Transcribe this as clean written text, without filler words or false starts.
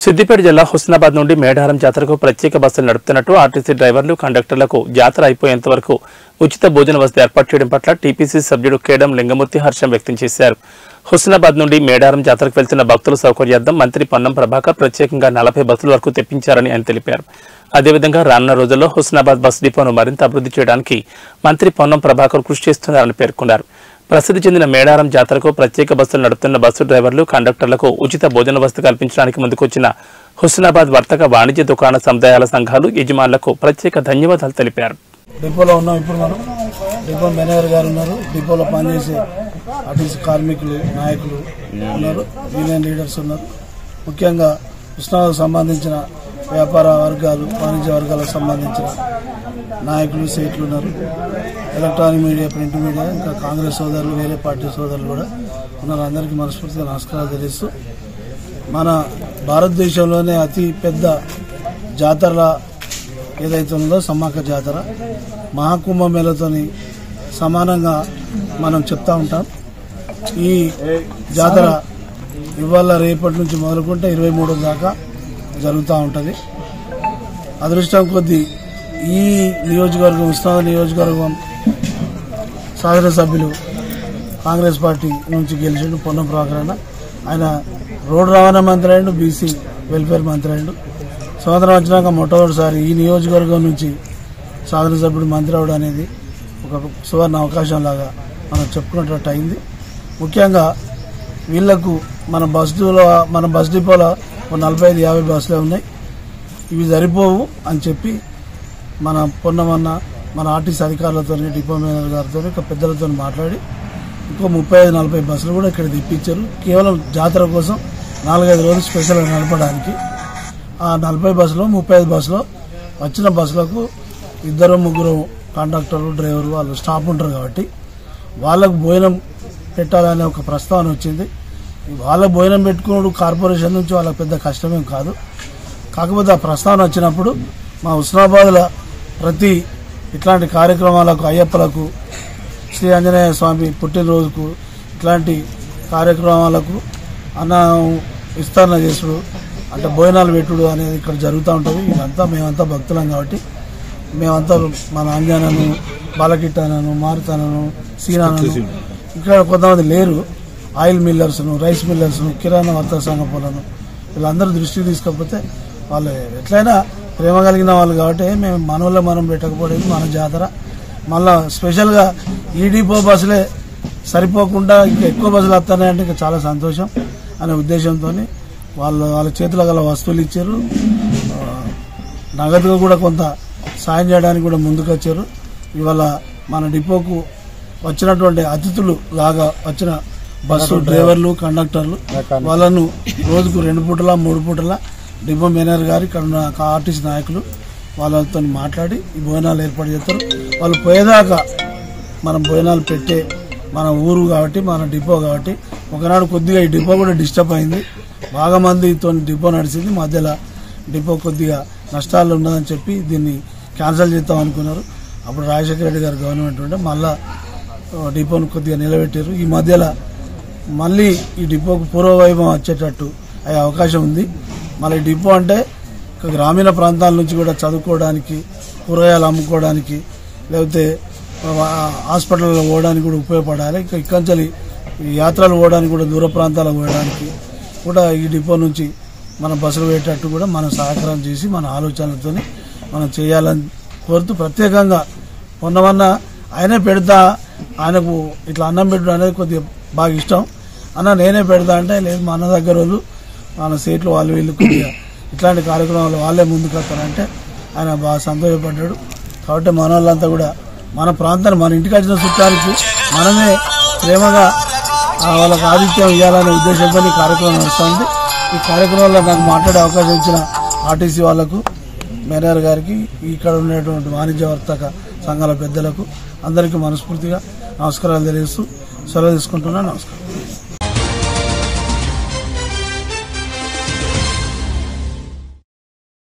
సిద్దిపేట జిల్లా హుస్నాబాద్ నుండి మేడారం జాతరకు ప్రత్యేక బస్సులు నడుపుతున్నట్టు ఆర్టీసీ డ్రైవర్లు కండక్టర్లకు జాతర అయిపోయేంత వరకు ఉచిత భోజన వసతి ఏర్పాటు చేయడం పట్ల టీపీసీ సభ్యుడు కేడం లింగమూర్తి హర్షం వ్యక్తం చేశారు. హుస్నాబాద్ నుండి మేడారం జాతరకు వెళ్తున్న భక్తుల సౌకర్యార్థం మంత్రి పొన్నం ప్రభాకర్ ప్రత్యేకంగా 40 బస్సుల వరకు తెప్పించారని ఆయన తెలిపారు. అదేవిధంగా రానున్న రోజుల్లో హుస్నాబాద్ బస్ డిపోను మరింత అభివృద్ధి చేయడానికి మంత్రి పొన్నం ప్రభాకర్ కృషి చేస్తున్నారని పేర్కొన్నారు. ప్రసిద్ధి చెందిన మేడారం జాతరకు ప్రత్యేక బస్సులు నడుపుతున్న బస్సు డ్రైవర్లు కండక్టర్లకు ఉచిత భోజన వసతి కల్పించడానికి ముందుకొచ్చిన హుస్నాబాద్ వర్తక వాణిజ్య దుకాణ సముదాయాల సంఘాలు యజమానులకు ప్రత్యేక ధన్యవాదాలు తెలిపారు. డిపోలో ఉన్నాం. ఇప్పుడు మనం డిపో మేనేజర్ గారు ఉన్నారు, డిపోలో పనిచేసే ఆర్టీసీ కార్మికులు నాయకులు ఉన్నారు, యూనియన్ లీడర్స్ ఉన్నారు. ముఖ్యంగా హుస్నాబాద్కు సంబంధించిన వ్యాపార వర్గాలు వాణిజ్య వర్గాలకు సంబంధించిన నాయకులు సేట్లు ఉన్నారు. ఎలక్ట్రానిక్ మీడియా ప్రింట్ మీడియా ఇంకా కాంగ్రెస్ సోదరులు వేరే పార్టీ సోదరులు కూడా ఉన్నారు. అందరికీ మనస్ఫూర్తిగా నమస్కారాలు తెలుస్తూ మన భారతదేశంలోనే అతి పెద్ద జాతర ఏదైతే ఉందో సమ్మక్క జాతర మహాకుంభమేళతోని సమానంగా మనం చెప్తా ఉంటాం. ఈ జాతర ఇవాళ రేపటి నుంచి మొదలుకుంటే 23 దాకా జరుగుతూ ఉంటుంది. అదృష్టం కొద్దీ ఈ నియోజకవర్గం హుస్నాబాద్ నియోజకవర్గం శాసనసభ్యులు కాంగ్రెస్ పార్టీ నుంచి గెలిచిండు పొన్నం ప్రభాకర్. ఆయన రోడ్డు రవాణా మంత్రి అయ్యిండు, బీసీ వెల్ఫేర్ మంత్రి అయ్యిండు. స్వాతంత్రం వచ్చినాక మొట్టమొదటిసారి ఈ నియోజకవర్గం నుంచి శాసనసభ్యుడు మంత్రి అవడం అనేది ఒక సువర్ణ అవకాశం లాగా మనం చెప్పుకున్నట్టు అయింది. ముఖ్యంగా వీళ్లకు మన బస్ డిపోలో 45-50 బస్సులే ఉన్నాయి. ఇవి సరిపోవు అని చెప్పి మన పొన్నమన్న మన ఆర్టీసీ అధికారులతో డిపో మేనేజర్ గారితో ఇక పెద్దలతో మాట్లాడి ఇంకో 35-40 బస్సులు కూడా ఇక్కడ తెప్పించారు. కేవలం జాతర కోసం 4-5 రోజులు స్పెషల్గా నడపడానికి. ఆ 40 బస్సులో 35 బస్సులో వచ్చిన బస్సులకు 2-3 కండక్టర్లు డ్రైవర్లు వాళ్ళు స్టాఫ్ ఉంటారు కాబట్టి వాళ్ళకు భోజనం పెట్టాలనే ఒక ప్రస్తావన వచ్చింది. వాళ్ళకు భోజనం పెట్టుకున్నాడు కార్పొరేషన్ నుంచి వాళ్ళకి పెద్ద కష్టమేం కాదు. కాకపోతే ఆ ప్రస్తావన వచ్చినప్పుడు మా హుస్నాబాద్లో ప్రతి ఇట్లాంటి కార్యక్రమాలకు అయ్యప్పలకు శ్రీ ఆంజనేయ స్వామి పుట్టినరోజుకు ఇట్లాంటి కార్యక్రమాలకు అన్నం విస్తరణ చేసుడు అంటే భోజనాలు పెట్టుడు అనేది ఇక్కడ జరుగుతూ ఉంటుంది. ఇదంతా మేమంతా భక్తులం కాబట్టి మేమంతా మన అంజనను బాలకిట్టనను మారుతానను సీనానను ఇక్కడ కొంతమంది లేరు, ఆయిల్ మిల్లర్స్ను రైస్ మిల్లర్స్ను కిరాణా వర్తక సంఘాలను వీళ్ళందరూ దృష్టికి తీసుకపోతే వాళ్ళు ఎట్లయినా ప్రేమ కలిగిన వాళ్ళు కాబట్టి మేము మనలో మనం పెట్టకపోవడం మన జాతర. మళ్ళా స్పెషల్గా ఈ డిపో బస్సులే సరిపోకుండా ఇంకా ఎక్కువ బస్సులు వస్తున్నాయంటే ఇంకా చాలా సంతోషం అనే ఉద్దేశంతో వాళ్ళ చేతిలో గల వస్తువులు ఇచ్చారు. నగదుగా కూడా కొంత సాయం చేయడానికి కూడా ముందుకు వచ్చారు. ఇవాళ మన డిపోకు వచ్చినటువంటి అతిథులు లాగా వచ్చిన బస్సు డ్రైవర్లు కండక్టర్లు వాళ్ళను రోజుకు 2 పూటల 3 పూటల డిపో మేనేజర్ గారు ఇక్కడ ఉన్న ఆర్టీసీ నాయకులు వాళ్ళతో మాట్లాడి ఈ భోజనాలు ఏర్పాటు చేస్తారు. వాళ్ళు పోయేదాకా మనం భోజనాలు పెట్టే మన ఊరు కాబట్టి మన డిపో కాబట్టి ఒకనాడు కొద్దిగా ఈ డిపో కూడా డిస్టర్బ్ అయింది. బాగా మందితో డిపో నడిచింది. మధ్యలో డిపో కొద్దిగా నష్టాలు ఉన్నదని చెప్పి దీన్ని క్యాన్సిల్ చేద్దాం అనుకున్నారు. అప్పుడు రాజశేఖర రెడ్డి గారు గవర్నమెంట్ ఉంటే మళ్ళా డిపోను కొద్దిగా నిలబెట్టారు. ఈ మధ్యలో మళ్ళీ ఈ డిపోకు పూర్వవైభవం వచ్చేటట్టు అయ్యే అవకాశం ఉంది. మళ్ళీ డిపో అంటే గ్రామీణ ప్రాంతాల నుంచి కూడా చదువుకోవడానికి, కూరగాయలు అమ్ముకోవడానికి, లేకపోతే హాస్పిటల్లో పోవడానికి కూడా ఉపయోగపడాలి. ఇక్కడి యాత్రలు పోవడానికి కూడా దూర ప్రాంతాలకు పోవడానికి కూడా ఈ డిపో నుంచి మన బస్సులు పెట్టేటట్టు కూడా మనం సహకారం చేసి మన ఆలోచనలతో మనం చేయాలని కోరుతూ ప్రత్యేకంగా మొన్న ఆయనే పెడతా, ఆయనకు ఇట్లా అన్నం పెట్టడం అనేది కొద్దిగా బాగా ఇష్టం. అన్న నేనే పెడతా అంటే లేదు మా అన్న దగ్గర వాళ్ళు మన సేట్లు వాళ్ళు వీళ్ళు కొద్దిగా ఇట్లాంటి కార్యక్రమాలు వాళ్ళే ముందుకు వస్తారంటే ఆయన బాగా సంతోషపడ్డాడు. కాబట్టి మన వాళ్ళంతా కూడా మన ప్రాంతాన్ని మన ఇంటికి వచ్చిన చుట్టానికి మనమే ప్రేమగా వాళ్ళకు ఆతిథ్యం ఇవ్వాలనే ఉద్దేశంతో ఈ కార్యక్రమం నడుస్తుంది. ఈ కార్యక్రమంలో నాకు మాట్లాడే అవకాశం ఇచ్చిన ఆర్టీసీ వాళ్లకు, మేనేజర్ గారికి, ఇక్కడ ఉండేటువంటి వాణిజ్య వర్తక సంఘాల పెద్దలకు అందరికీ మనస్ఫూర్తిగా నమస్కారాలు తెలియజేస్తూ సెలవు తీసుకుంటున్నాను. నమస్కారం.